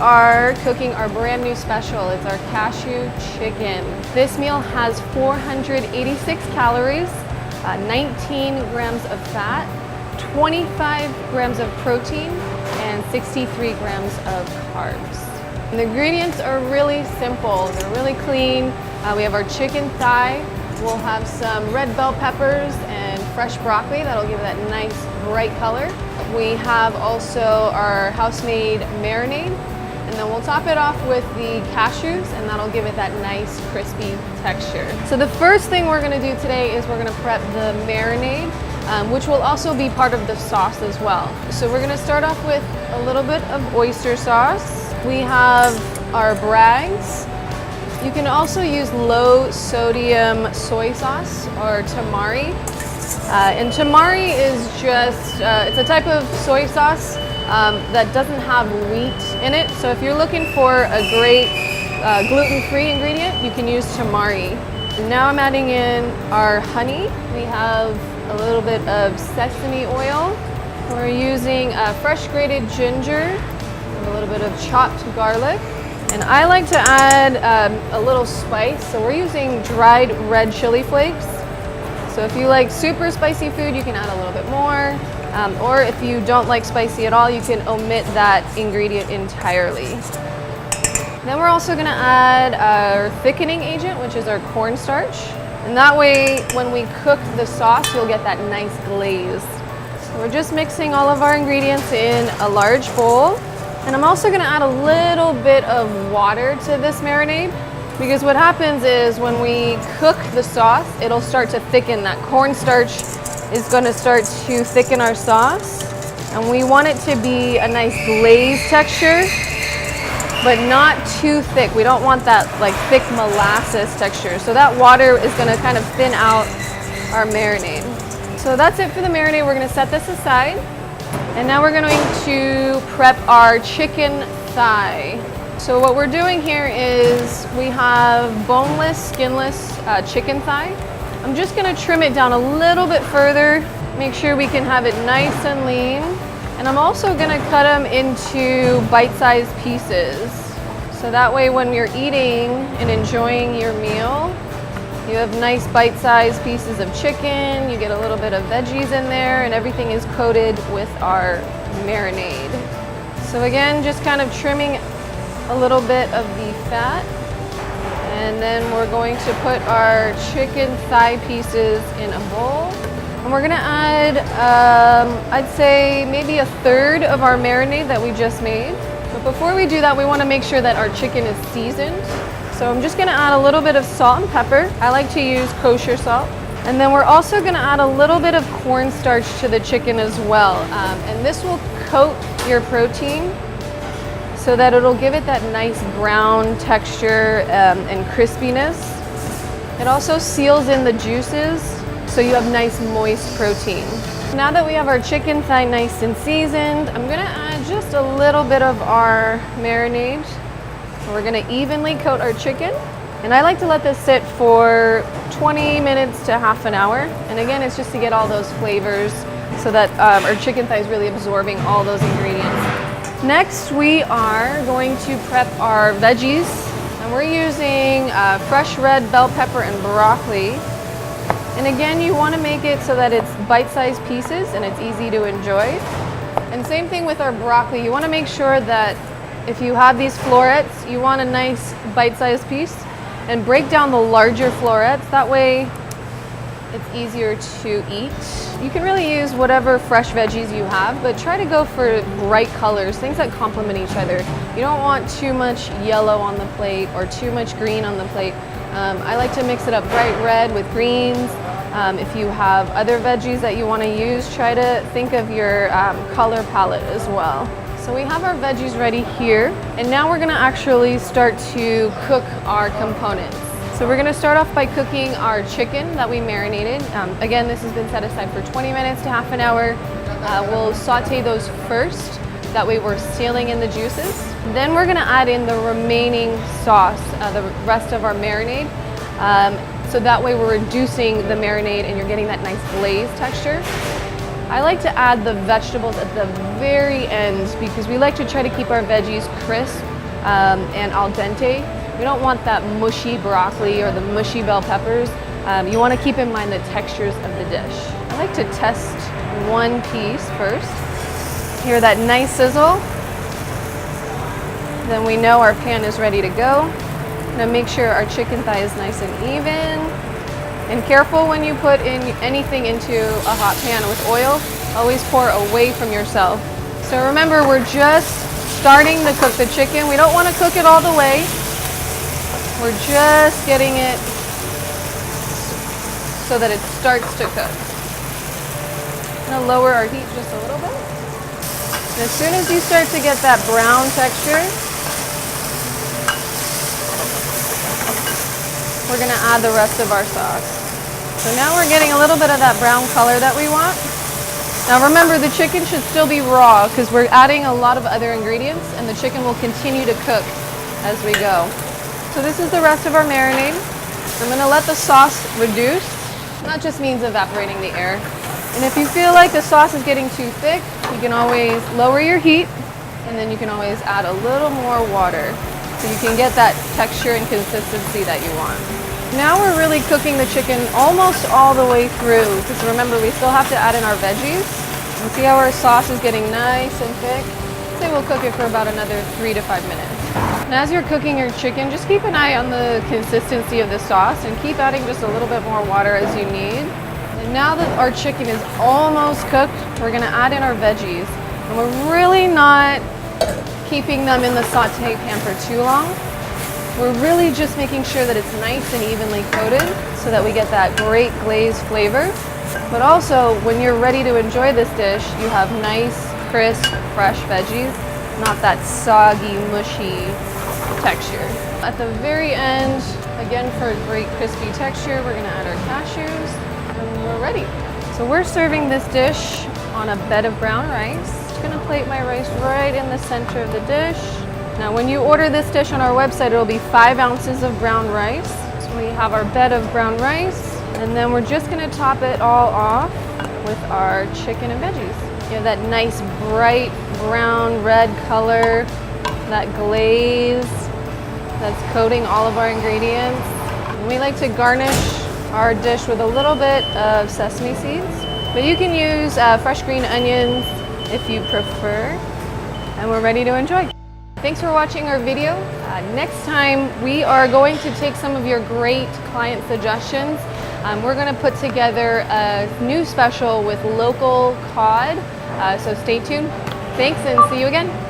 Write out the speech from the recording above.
are cooking our brand new special. It's our cashew chicken. This meal has 486 calories, 19 grams of fat, 25 grams of protein, and 63 grams of carbs. And the ingredients are really simple. They're really clean. We have our chicken thigh. We'll have some red bell peppers and fresh broccoli. That'll give it that nice bright color. We have also our house-made marinade. And then we'll top it off with the cashews, and that'll give it that nice crispy texture. So the first thing we're gonna do today is we're gonna prep the marinade, which will also be part of the sauce as well. So we're gonna start off with a little bit of oyster sauce. We have our brags. You can also use low sodium soy sauce or tamari. And tamari is just, it's a type of soy sauce that doesn't have wheat in it. So if you're looking for a great gluten-free ingredient, you can use tamari. And now I'm adding in our honey. We have a little bit of sesame oil. We're using fresh grated ginger, and a little bit of chopped garlic. And I like to add a little spice. So we're using dried red chili flakes. So if you like super spicy food, you can add a little bit more. Or if you don't like spicy at all, you can omit that ingredient entirely. Then we're also gonna add our thickening agent, which is our cornstarch. And that way, when we cook the sauce, you'll get that nice glaze. So we're just mixing all of our ingredients in a large bowl. And I'm also gonna add a little bit of water to this marinade, because what happens is when we cook the sauce, it'll start to thicken. That cornstarch is gonna start to thicken our sauce. And we want it to be a nice glaze texture, but not too thick. We don't want that like thick molasses texture. So that water is gonna kind of thin out our marinade. So that's it for the marinade. We're gonna set this aside. And now we're going to prep our chicken thigh. So what we're doing here is we have boneless, skinless chicken thigh. I'm just going to trim it down a little bit further, make sure we can have it nice and lean. And I'm also going to cut them into bite-sized pieces. So that way when you're eating and enjoying your meal, you have nice bite-sized pieces of chicken, you get a little bit of veggies in there, and everything is coated with our marinade. So again, just kind of trimming a little bit of the fat. And then we're going to put our chicken thigh pieces in a bowl. And we're gonna add, I'd say maybe a third of our marinade that we just made. But before we do that, we wanna make sure that our chicken is seasoned. So I'm just gonna add a little bit of salt and pepper. I like to use kosher salt. And then we're also gonna add a little bit of cornstarch to the chicken as well. And this will coat your protein so that it'll give it that nice brown texture and crispiness. It also seals in the juices, so you have nice moist protein. Now that we have our chicken thigh nice and seasoned, I'm gonna add just a little bit of our marinade. We're gonna evenly coat our chicken. And I like to let this sit for 20 minutes to half an hour. And again, it's just to get all those flavors so that our chicken thigh is really absorbing all those ingredients. Next, we are going to prep our veggies. And we're using fresh red bell pepper and broccoli. And again, you wanna make it so that it's bite-sized pieces and it's easy to enjoy. And same thing with our broccoli. You wanna make sure that if you have these florets, you want a nice bite-sized piece, and break down the larger florets. That way it's easier to eat. You can really use whatever fresh veggies you have, but try to go for bright colors, things that complement each other. You don't want too much yellow on the plate or too much green on the plate. I like to mix it up bright red with greens. If you have other veggies that you want to use, try to think of your color palette as well. So we have our veggies ready here, and now we're gonna actually start to cook our components. So we're gonna start off by cooking our chicken that we marinated. Again, this has been set aside for 20 minutes to half an hour. We'll saute those first, that way we're sealing in the juices. Then we're gonna add in the remaining sauce, the rest of our marinade. So that way we're reducing the marinade and you're getting that nice glaze texture. I like to add the vegetables at the very end because we like to try to keep our veggies crisp and al dente. We don't want that mushy broccoli or the mushy bell peppers. You want to keep in mind the textures of the dish. I like to test one piece first. Hear that nice sizzle? Then we know our pan is ready to go. Now make sure our chicken thigh is nice and even. And careful when you put in anything into a hot pan with oil, always pour away from yourself. So remember, we're just starting to cook the chicken. We don't want to cook it all the way. We're just getting it so that it starts to cook. I'm gonna lower our heat just a little bit. And as soon as you start to get that brown texture, we're gonna add the rest of our sauce. So now we're getting a little bit of that brown color that we want. Now remember, the chicken should still be raw because we're adding a lot of other ingredients and the chicken will continue to cook as we go. So this is the rest of our marinade. I'm gonna let the sauce reduce. That just means evaporating the air. And if you feel like the sauce is getting too thick, you can always lower your heat and then you can always add a little more water so you can get that texture and consistency that you want. Now we're really cooking the chicken almost all the way through because remember, we still have to add in our veggies. And see how our sauce is getting nice and thick? Say we'll cook it for about another 3 to 5 minutes. And as you're cooking your chicken, just keep an eye on the consistency of the sauce and keep adding just a little bit more water as you need. And now that our chicken is almost cooked, we're gonna add in our veggies. And we're really not keeping them in the saute pan for too long. We're really just making sure that it's nice and evenly coated so that we get that great glazed flavor. But also, when you're ready to enjoy this dish, you have nice, crisp, fresh veggies, not that soggy, mushy texture. At the very end, again for a great crispy texture, we're gonna add our cashews and we're ready. So we're serving this dish on a bed of brown rice. Just gonna plate my rice right in the center of the dish. Now when you order this dish on our website, it'll be 5 ounces of brown rice. So we have our bed of brown rice, and then we're just gonna top it all off with our chicken and veggies. You have that nice bright brown red color, that glaze that's coating all of our ingredients. And we like to garnish our dish with a little bit of sesame seeds, but you can use fresh green onions if you prefer. And we're ready to enjoy. Thanks for watching our video. Next time we are going to take some of your great client suggestions. We're going to put together a new special with local cod, so stay tuned. Thanks and see you again.